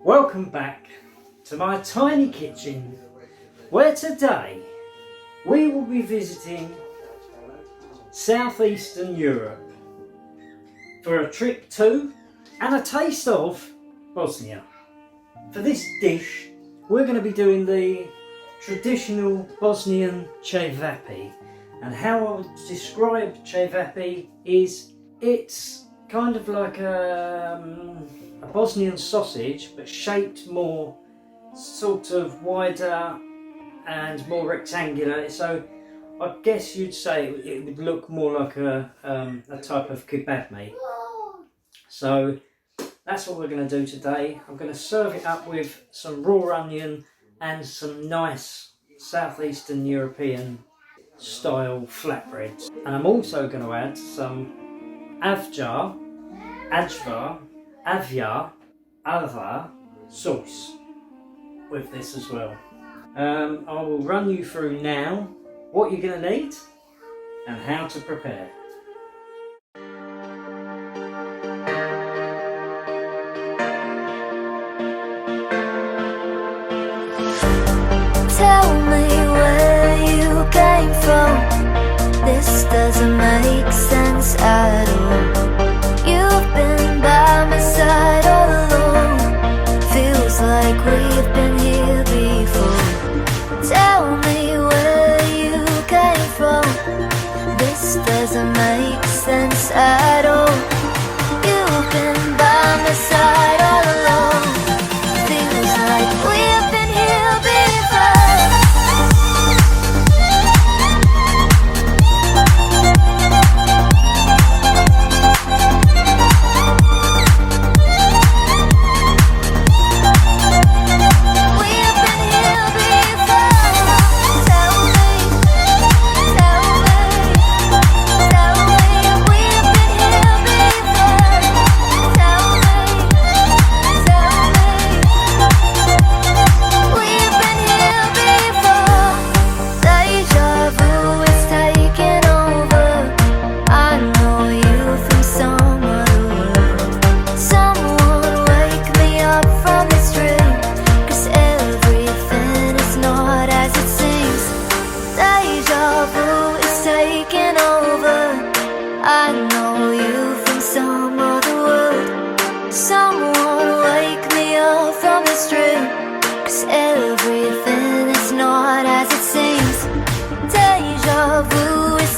Welcome back to my tiny kitchen, where today we will be visiting southeastern Europe for a trip to and a taste of Bosnia. For this dish we're going to be doing the traditional Bosnian cevapi, and how I would describe cevapi is it's kind of like a Bosnian sausage, but shaped more sort of wider and more rectangular. So I guess you'd say it would look more like a type of kebab meat. So that's what we're going to do today. I'm going to serve it up with some raw onion and some nice southeastern European style flatbreads. And I'm also going to add some ajvar, ajvar sauce with this as well. I will run you through now what you're going to need and how to prepare. Tell me where you came from. This doesn't make sense at all. You've been by my side all along. Feels like we've been here before. Tell me where you came from. This doesn't make sense at all. You've been by my side all along. Feels like we've been here before.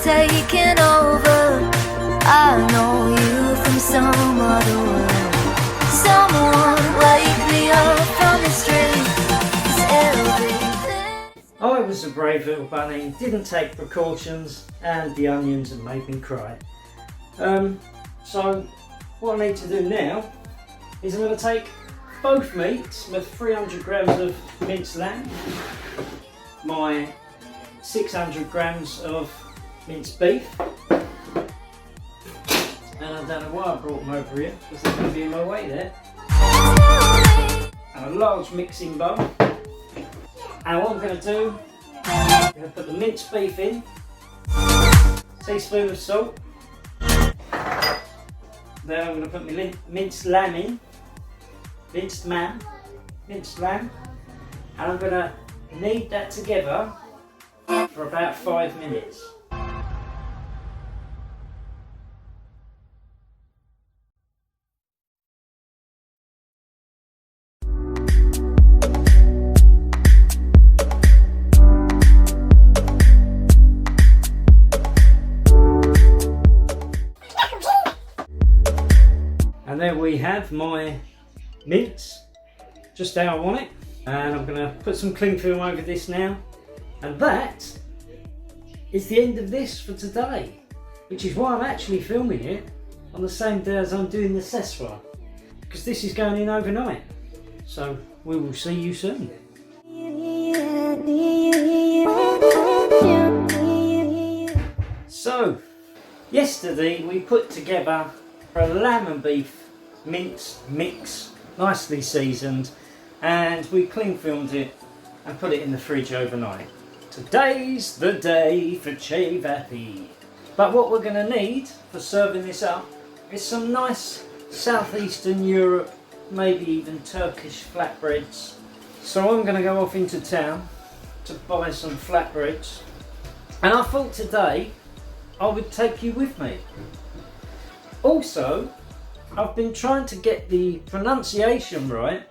Taking over. I know you from some other world. Someone wake me up from this dream. 'Cause everything. I was a brave little bunny, didn't take precautions, and the onions have made me cry. So what I need to do now is I'm going to take both meats, my 300 grams of minced lamb, my 600 grams of minced beef, and I don't know why I brought them over here because they're going to be in my way there, and a large mixing bowl. And what I'm going to do, I'm going to put the minced beef in, teaspoon of salt, then I'm going to put my minced lamb in, minced lamb, and I'm going to knead that together for about 5 minutes. And there we have my mince, just how I want it. And I'm going to put some cling film over this now. And that is the end of this for today, which is why I'm actually filming it on the same day as I'm doing the seswa, because this is going in overnight. So we will see you soon. So, yesterday we put together a lamb and beef mince mix, nicely seasoned, and we cling filmed it and put it in the fridge overnight. Today's the day for Cevapi. But what we're going to need for serving this up is some nice southeastern Europe, maybe even Turkish flatbreads. So I'm going to go off into town to buy some flatbreads, and I thought today I would take you with me. Also, I've been trying to get the pronunciation right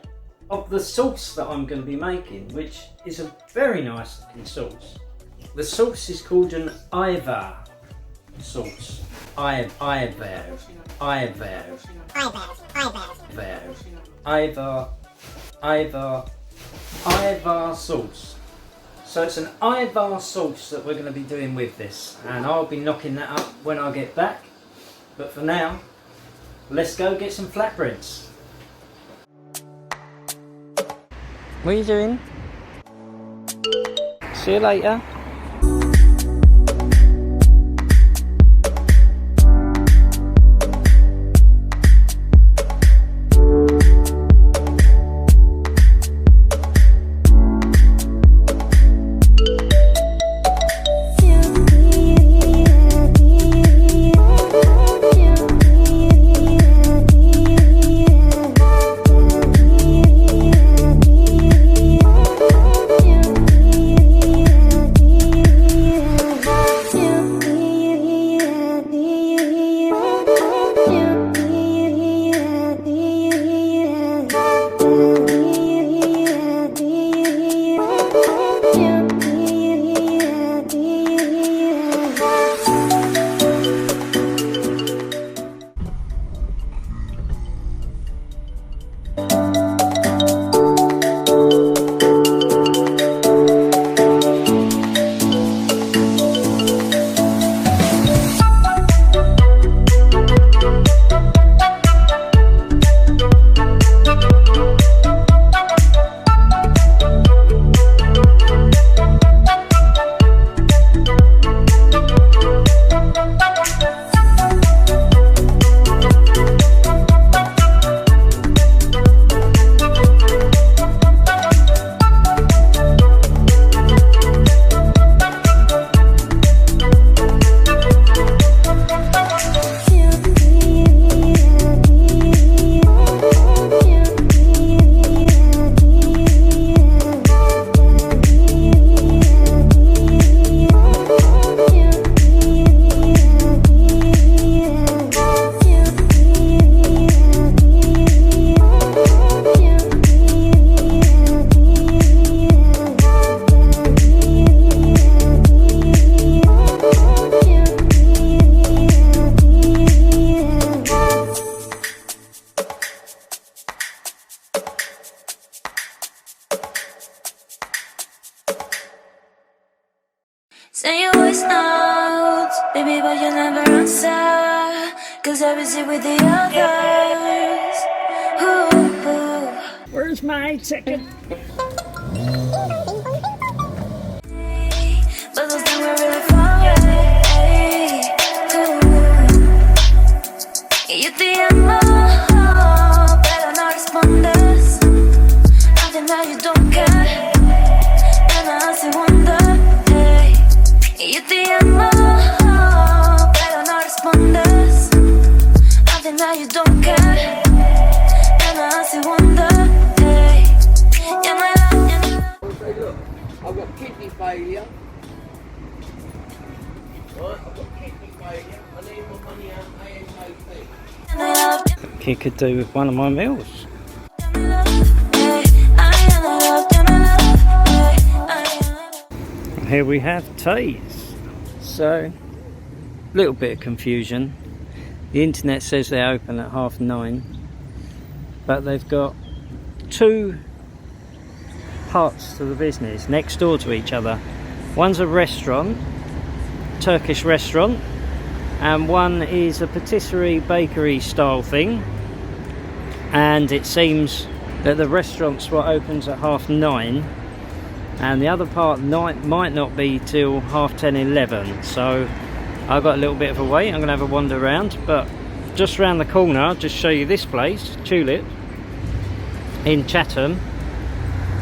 of the sauce that I'm going to be making, which is a very nice looking sauce. The sauce is called an ajvar sauce. Ajvar sauce. So it's an ajvar sauce that we're going to be doing with this, and I'll be knocking that up when I get back. But for now, let's go get some flatbreads. What are you doing? See you later. Say your voice out, baby, but you never answer. 'Cause I was here with the others. Ooh. seconds, mate, seconds. But those things were really far away. Yo te amo, pero no respondes. Nothing that you don't care. And I hace wonder, hey. Yo te amo, pero no respondes. Nothing that you don't care. And I hace wonder, hey. Look, I've got kidney failure. Right, I've got kidney failure. I need my money out ASAP. He could do with one of my meals. Here we have teas. So, little bit of confusion. The internet says they're open at 9:30, but they've got two parts to the business next door to each other. One's a restaurant, Turkish restaurant, and one is a patisserie bakery style thing, and it seems that the restaurant's what opens at 9:30 and the other part might not be till 10:30, 11. So I've got a little bit of a wait. I'm gonna have a wander around, but just around the corner I'll just show you this place, Tulip in Chatham.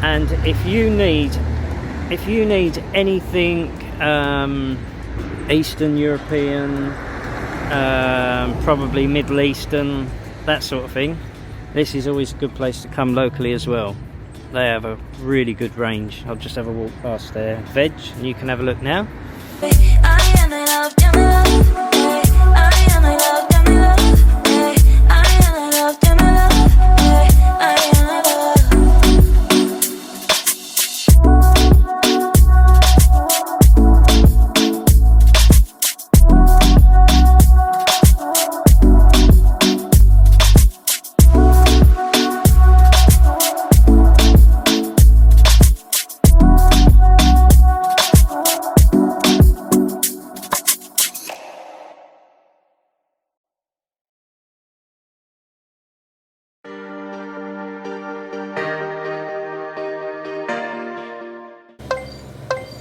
And if you need anything Eastern European, probably Middle Eastern, that sort of thing, this is always a good place to come locally as well. They have a really good range. I'll just have a walk past their veg and you can have a look now.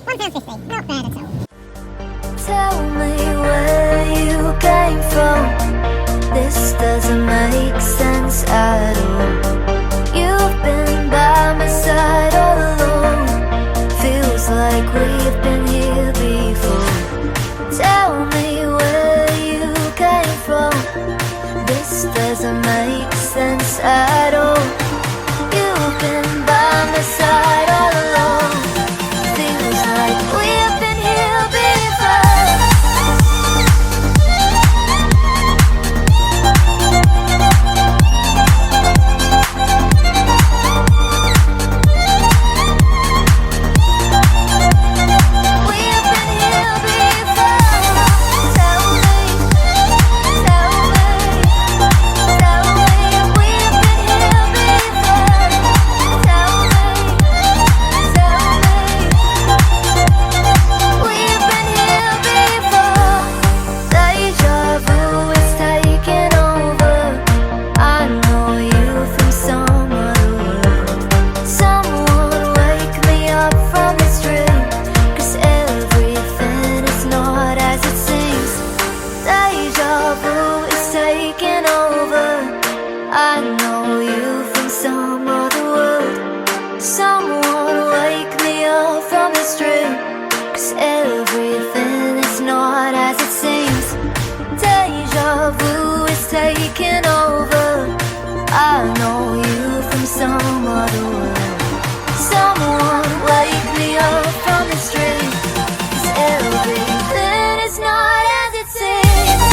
£1.50, not bad at all. Tell me where you came from. This doesn't make sense at all. You've been by my side all along. Feels like we've been here before. Tell me where you came from. This doesn't make sense at all. You've been by my side all along. Feels like we've been here before. We've been here before. Tell me we've been here before. Tell me we've been here before. Deja vu is taking over. I know you from some other world. Someone wake me up from this dream, 'cause everything is not as it seems. Deja vu is taking over. I know you from some other world. Someone wake me up from this dream, 'cause everything is not as it seems. Deja vu is taking over. I know you from some other world. Someone wake me up from this dream, 'cause everything is not as it seems.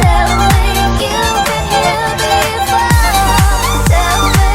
Tell me you've been here before. Tell me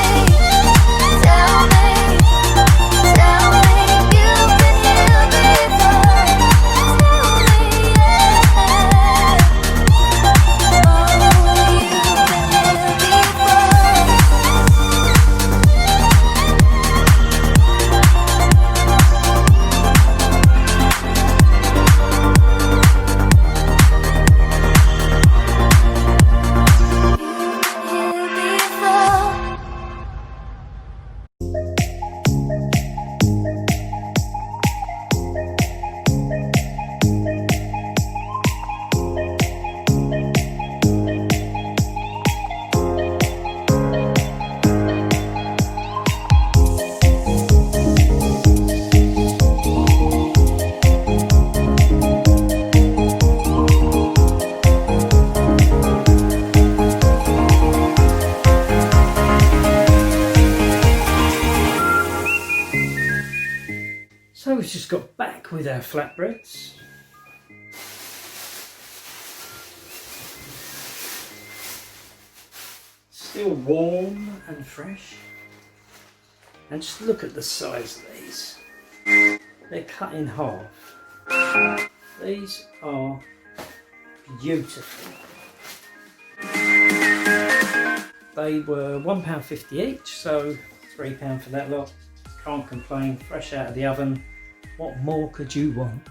So we've just got back with our flatbreads. Still warm and fresh. And just look at the size of these. They're cut in half. These are beautiful. They were £1.50 each, so £3 for that lot. Can't complain, fresh out of the oven. What more could you want?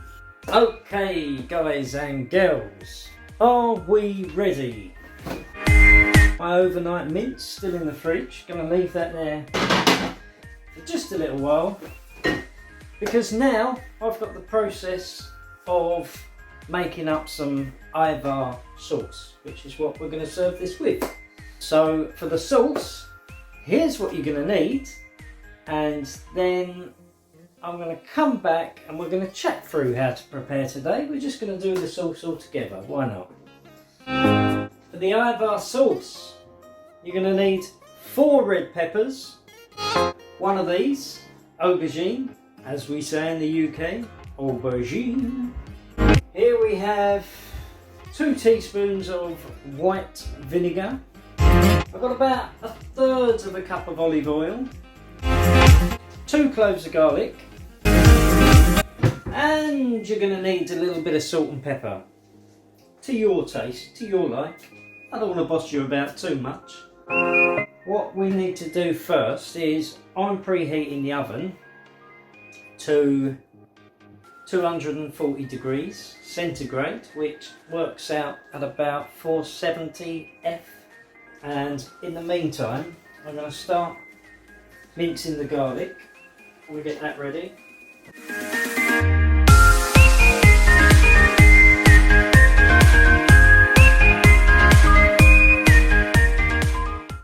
Okay, guys and girls, are we ready? My overnight mince still in the fridge. Gonna leave that there for just a little while, because now I've got the process of making up some ajvar sauce, which is what we're going to serve this with. So for the sauce, here's what you're going to need, and then I'm going to come back and we're going to chat through how to prepare today. We're just going to do the sauce all together, why not? For the ajvar sauce, you're going to need 4 red peppers, one of these, aubergine, as we say in the UK, aubergine. Here we have 2 teaspoons of white vinegar. I've got about 1/3 of a cup of olive oil, 2 cloves of garlic, and you're going to need a little bit of salt and pepper to your taste, to your like. I don't want to boss you about too much. What we need to do first is I'm preheating the oven to 240 degrees centigrade, which works out at about 470 F. And in the meantime, I'm going to start mincing the garlic. We'll get that ready.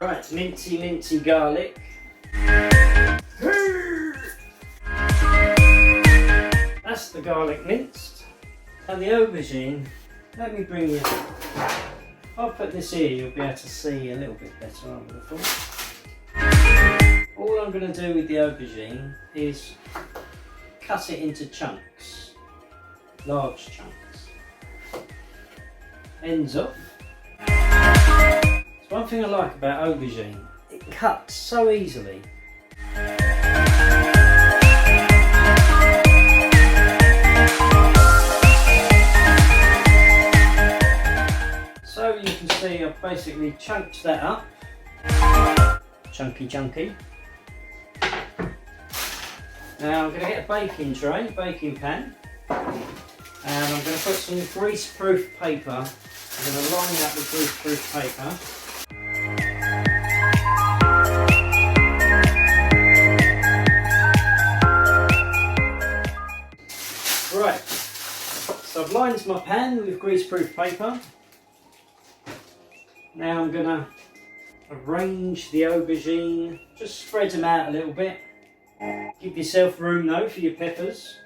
Right, mincy garlic. That's the garlic minced. And the aubergine, let me bring you. I'll put this here, you'll be able to see a little bit better, I would have thought. All I'm going to do with the aubergine is cut it into chunks, large chunks. Ends off. It's one thing I like about aubergine, it cuts so easily. So you can see I've basically chunked that up, chunky. Now I'm going to get a baking tray, baking pan, and I'm going to put some greaseproof paper. I'm going to line up the greaseproof paper. Right, so I've lined my pan with greaseproof paper. Now I'm going to arrange the aubergine, just spread them out a little bit. Give yourself room though for your peppers.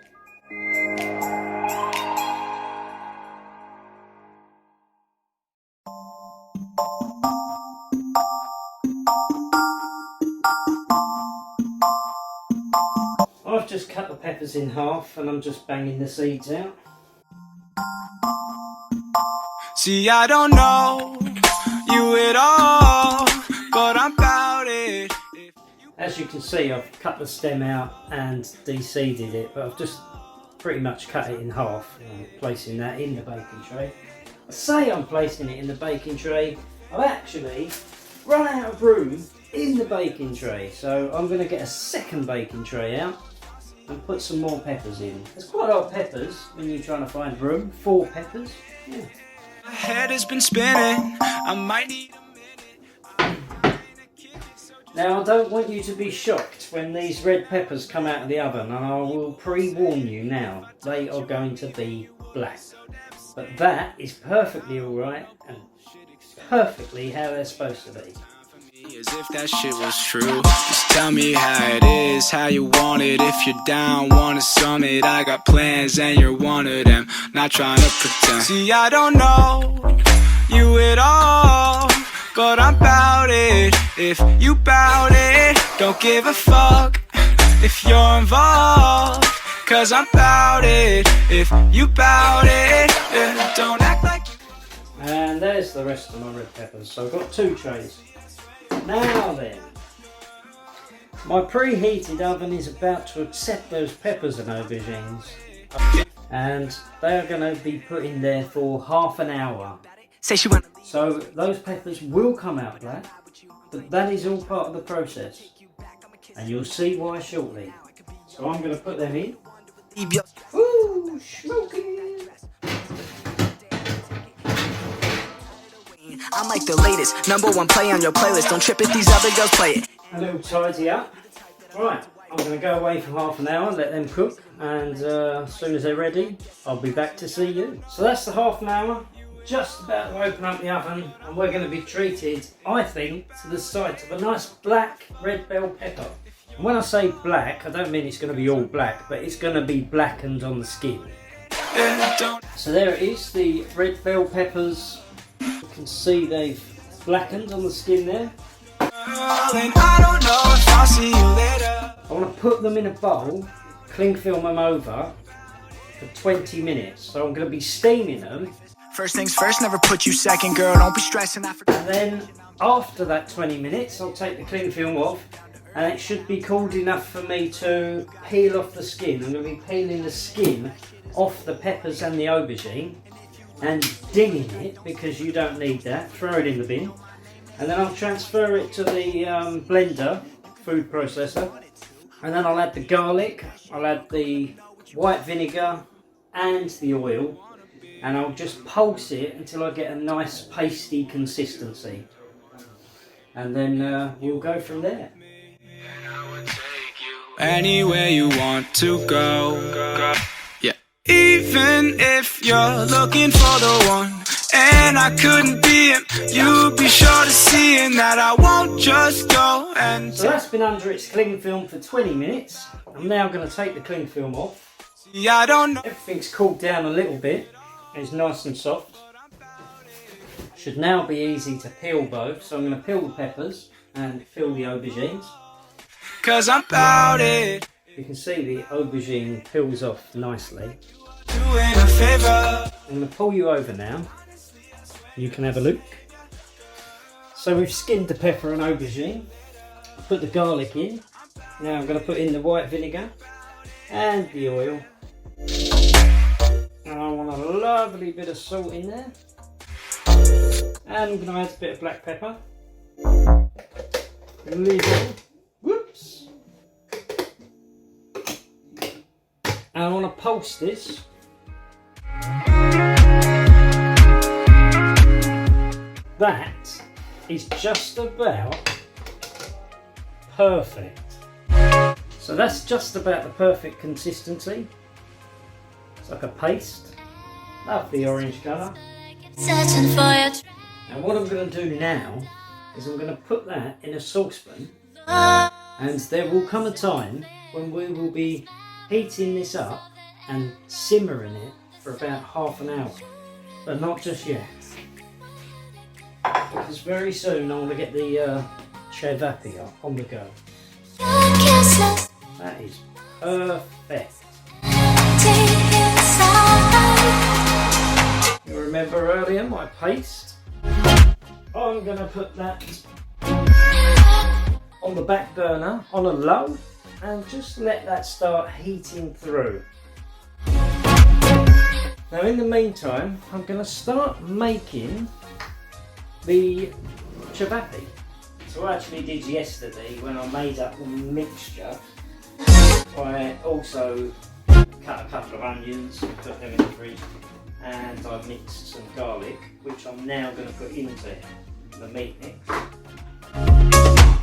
I've just cut the peppers in half and I'm just banging the seeds out. See, I don't know you at all, but I'm about it. As you can see, I've cut the stem out and de-seeded it, but I've just pretty much cut it in half, placing that in the baking tray. I say I'm placing it in the baking tray, I've actually run out of room in the baking tray, so I'm going to get a second baking tray out and put some more peppers in. There's quite a lot of peppers when you're trying to find room. 4 peppers. Yeah. My head has been spinning, I might need a minute. Now I don't want you to be shocked when these red peppers come out of the oven, and I will pre-warn you now, they are going to be black. But that is perfectly alright and perfectly how they're supposed to be. As if that shit was true. Just tell me how it is, how you want it. If you're down, want a summit, I got plans and you're one of them. Not trying to pretend. See, I don't know you at all, but I'm bout it. If you bout it, don't give a fuck if you're involved. Cause I'm bout it, if you bout it, yeah. Don't act like. And there's the rest of my red peppers. So I've got 2 trays. Now then, my preheated oven is about to accept those peppers and aubergines. And they are going to be put in there for half an hour. Say she want. So those peppers will come out black, but that is all part of the process. And you'll see why shortly. So I'm going to put them in. Ooh, smoky! I'm like the latest, #1 play on your playlist. Don't trip if these other girls play it. A little tidy up. Right, I'm going to go away for half an hour, let them cook, and as soon as they're ready, I'll be back to see you. So that's the half an hour. Just about to open up the oven, and we're going to be treated, I think, to the sight of a nice black red bell pepper. And when I say black, I don't mean it's going to be all black, but it's going to be blackened on the skin. So there it is, the red bell peppers. You can see they've blackened on the skin there. I want to put them in a bowl, cling film them over for 20 minutes. So I'm going to be steaming them. First things first, never put you second, girl. Don't be stressing. And then after that 20 minutes, I'll take the cling film off, and it should be cold enough for me to peel off the skin. I'm going to be peeling the skin off the peppers and the aubergine and dinging it, because you don't need that. Throw it in the bin. And then I'll transfer it to the blender, food processor, and then I'll add the garlic, I'll add the white vinegar and the oil, and I'll just pulse it until I get a nice pasty consistency, and then we'll go from there. Anywhere you want to go, yeah. Even if you're looking for the one, and I couldn't be him, you'd be sure to see in that I won't just go and. So that's been under its cling film for 20 minutes. I'm now going to take the cling film off. Yeah, I don't know. Everything's cooled down a little bit. It's nice and soft. Should now be easy to peel both. So I'm going to peel the peppers and peel the aubergines. Cause I'm bout it. You can see the aubergine peels off nicely. Doing a favor. I'm going to pull you over now. You can have a look. So we've skinned the pepper and aubergine. Put the garlic in. Now I'm going to put in the white vinegar and the oil. And I want a lovely bit of salt in there. And I'm going to add a bit of black pepper. Little. Whoops. And I want to pulse this. That is just about perfect. So that's just about the perfect consistency. It's like a paste. Lovely orange colour. Searching for your And what I'm going to do now is I'm going to put that in a saucepan, and there will come a time when we will be heating this up and simmering it for about half an hour, but not just yet, because very soon I want to get the Cevapi on the go. That is perfect. You remember earlier my paste? I'm going to put that on the back burner on a low and just let that start heating through. Now in the meantime, I'm going to start making the Cevapi. So I actually did yesterday when I made up the mixture. I also cut a couple of onions and put them in the fridge, and I mixed some garlic, which I'm now going to put into the meat mix.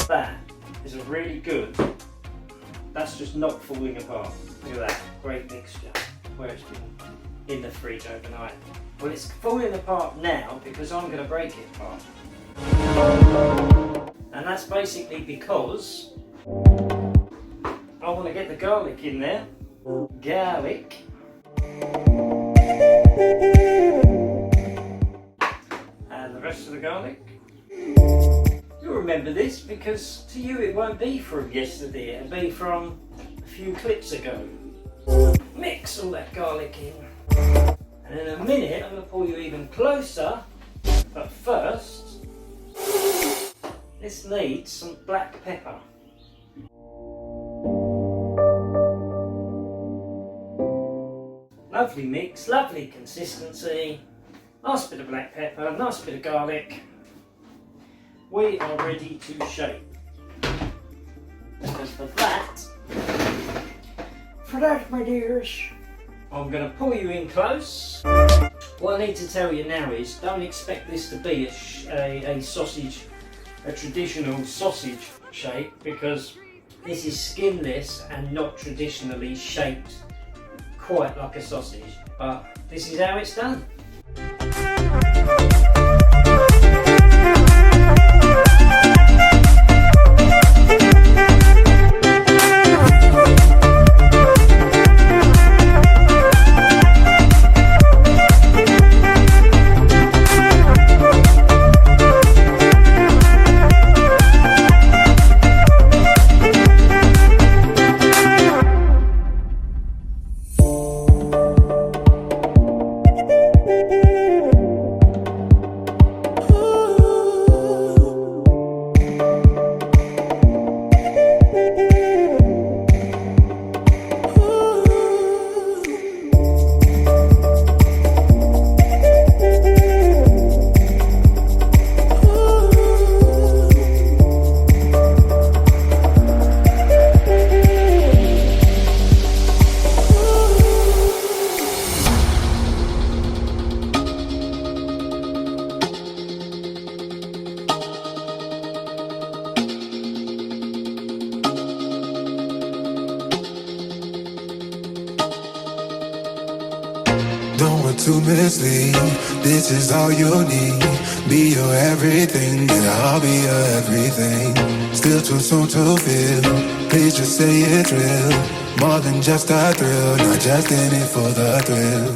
That is a really good, that's just not falling apart. Look at that, great mixture, where it's been in the fridge overnight. Well, it's falling apart now because I'm going to break it apart. And that's basically because I want to get the garlic in there. Garlic. And the rest of the garlic. You'll remember this because to you it won't be from yesterday, it'll be from a few clips ago. Mix all that garlic in. And in a minute I'm going to pull you even closer, but first this needs some black pepper. Lovely mix, lovely consistency, nice bit of black pepper, nice bit of garlic. We are ready to shape. And for that my dears, I'm going to pull you in close. What I need to tell you now is don't expect this to be a sausage, a traditional sausage shape, because this is skinless and not traditionally shaped quite like a sausage, but this is how it's done. Don't want to mislead, this is all you need. Be your everything, and I'll be your everything. Still too soon to feel, please just say it's real. More than just a thrill, not just in it for the thrill.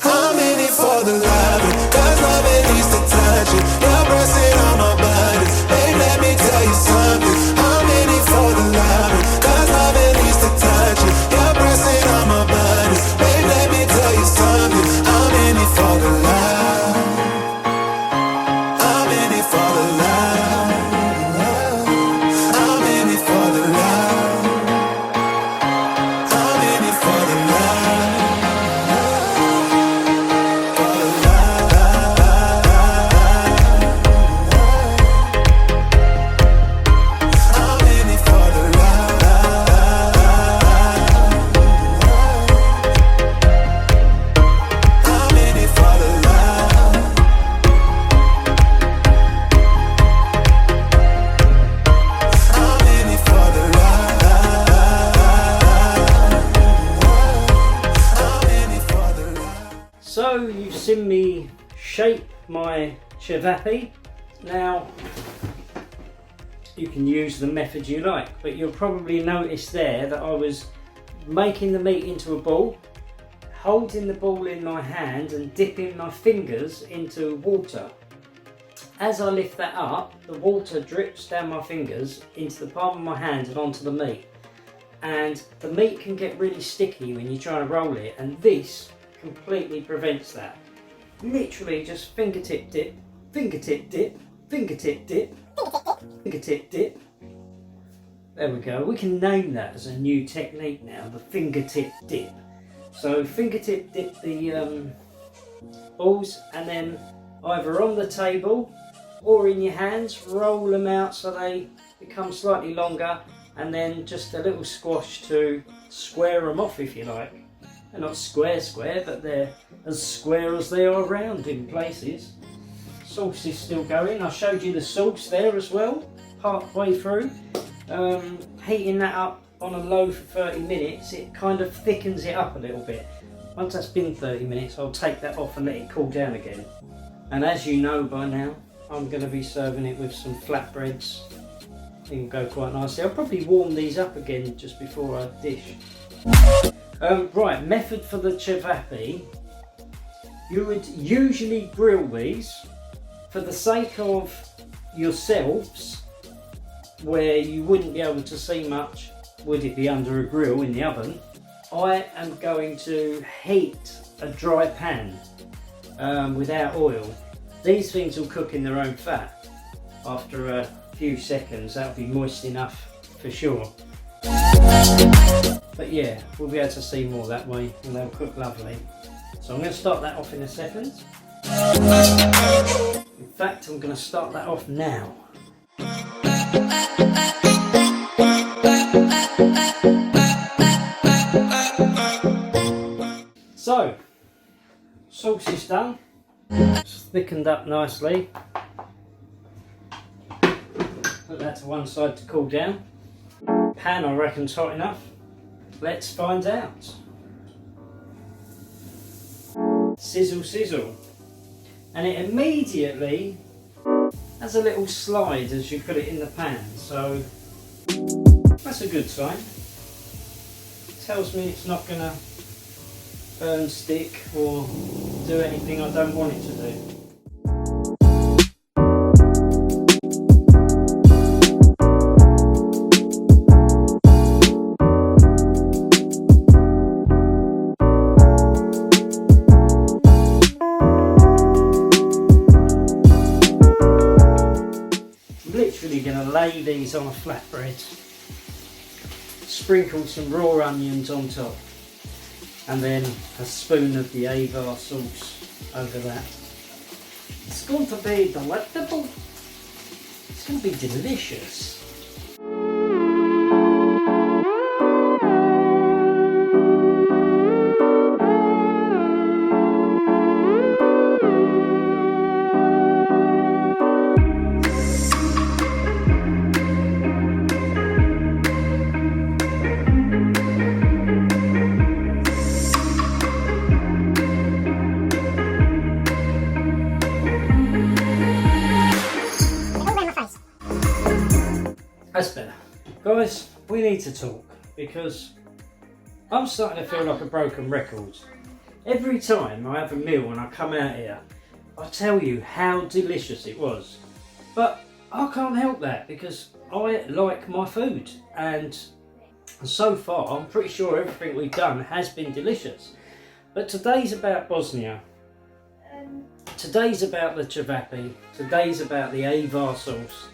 I'm in it for the love, cause love it needs to touch it. You're pressing on my body, babe, let me tell you something. I'm in it for the love, cause love it needs to touch it. You're pressing on my body, babe, let me tell you something. I'm in it for the love. I'm in it for the love. I'm in it for the love. I'm in it for the love. So you've seen me shape my cevapi. Now you can use the method you like, but you'll probably notice there that I was making the meat into a ball, holding the ball in my hand and dipping my fingers into water. As I lift that up, the water drips down my fingers into the palm of my hand and onto the meat. And the meat can get really sticky when you try to roll it, and this completely prevents that. Literally just fingertip dip, fingertip dip, fingertip dip, fingertip dip. There we go. We can name that as a new technique now, the fingertip dip. So fingertip dip the balls, and then either on the table or in your hands, roll them out so they become slightly longer, and then just a little squash to square them off if you like. They're not square, but they're as square as they are round in places. Sauce is still going. I showed you the sauce there as well, part way through. Heating that up on a low for 30 minutes, it kind of thickens it up a little bit. Once that's been 30 minutes, I'll take that off and let it cool down again. And as you know by now, I'm going to be serving it with some flatbreads. I think it'll go quite nicely. I'll probably warm these up again just before I dish. Right, method for the cevapi. You would usually grill these for the sake of yourselves, where you wouldn't be able to see much would it be under a grill in the oven. I am going to heat a dry pan without oil. These things will cook in their own fat after a few seconds. That'll be moist enough for sure. But yeah, we'll be able to see more that way and they'll cook lovely. So I'm going to start that off in a second. In fact, I'm going to start that off now. So, sauce is done. It's thickened up nicely. Put that to one side to cool down. Pan I reckon's hot enough. Let's find out. Sizzle, sizzle. And it immediately has a little slide as you put it in the pan, so that's a good sign. Tells me it's not going to burn, stick or do anything I don't want it to do. Going to lay these on a flatbread, sprinkle some raw onions on top, and then a spoon of the ajvar sauce over that. It's going to be delectable. It's going to be delicious. That's better. Guys, we need to talk because I'm starting to feel like a broken record. Every time I have a meal and I come out here, I tell you how delicious it was. But I can't help that because I like my food, and so far I'm pretty sure everything we've done has been delicious. But today's about Bosnia. Today's about the cevapi. Today's about the ajvar sauce.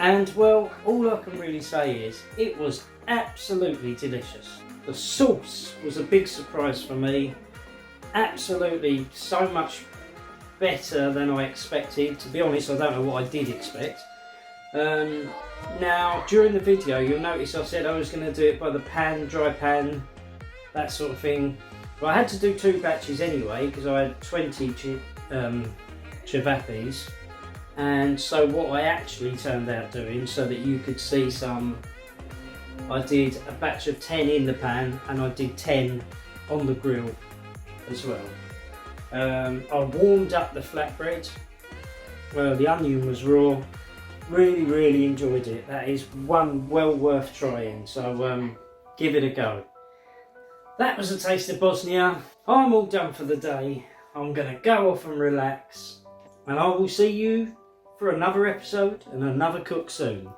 And well, all I can really say is it was absolutely delicious. The sauce was a big surprise for me. Absolutely so much better than I expected. To be honest, I don't know what I did expect. Now, during the video, you'll notice I said I was going to do it by the pan, dry pan, that sort of thing. But I had to do 2 batches anyway because I had 20 cevapis. And so what I actually turned out doing, so that you could see some, I did a batch of 10 in the pan and I did 10 on the grill as well. I warmed up the flatbread. Well, the onion was raw. Really enjoyed it. That is one well worth trying, so give it a go. That was a taste of Bosnia. I'm all done for the day. I'm going to go off and relax, and I will see you for another episode and another cook soon.